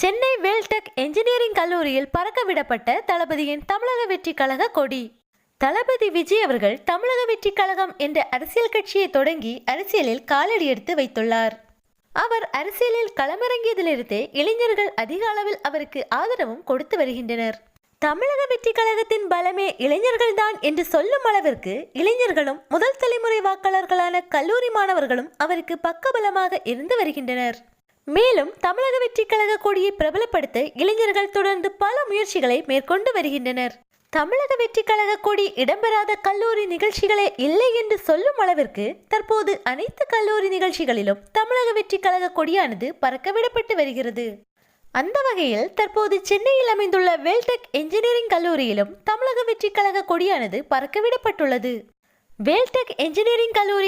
Chennai Vel Tech engineering கல்லூரியில் பறக்க விடப்பட்ட தளபதியின் தமிழக வெற்றி கழக கொடி. தளபதி விஜய் அவர்கள் தமிழக வெற்றி கழகம் என்ற அரசியல் கட்சியை தொடங்கி அரசியலில் காலடி எடுத்து வைத்துள்ளார். அவர் அரசியலில் களமிறங்கியதிலிருந்தே இளைஞர்கள் அதிக அளவில் அவருக்கு ஆதரவும் கொடுத்து வருகின்றனர். தமிழக வெற்றி கழகத்தின் பலமே இளைஞர்கள்தான் என்று சொல்லும் அளவிற்கு இளைஞர்களும் முதல் தலைமுறை வாக்காளர்களான கல்லூரி மாணவர்களும் அவருக்கு பக்கபலமாக இருந்து வருகின்றனர். மேலும் தமிழக வெற்றி கழக கொடியை பிரபலப்படுத்த இளைஞர்கள் தொடர்ந்து பல முயற்சிகளை மேற்கொண்டு வருகின்றனர். தமிழக வெற்றி கழக கொடி இடம்பெறாத கல்லூரி நிகழ்ச்சிகளே இல்லை என்று சொல்லும் அளவிற்கு தற்போது அனைத்து கல்லூரி நிகழ்ச்சிகளிலும் தமிழக வெற்றி கழக கொடியானது பறக்கவிடப்பட்டு வருகிறது. அந்த வகையில் தற்போது சென்னையில் அமைந்துள்ள வேல்டெக் என்ஜினியரிங் கல்லூரியிலும் தமிழக வெற்றி கழக கொடியானது பறக்கவிடப்பட்டுள்ளது. வேல்டெக் என்ஜினியரிங் கல்லூரி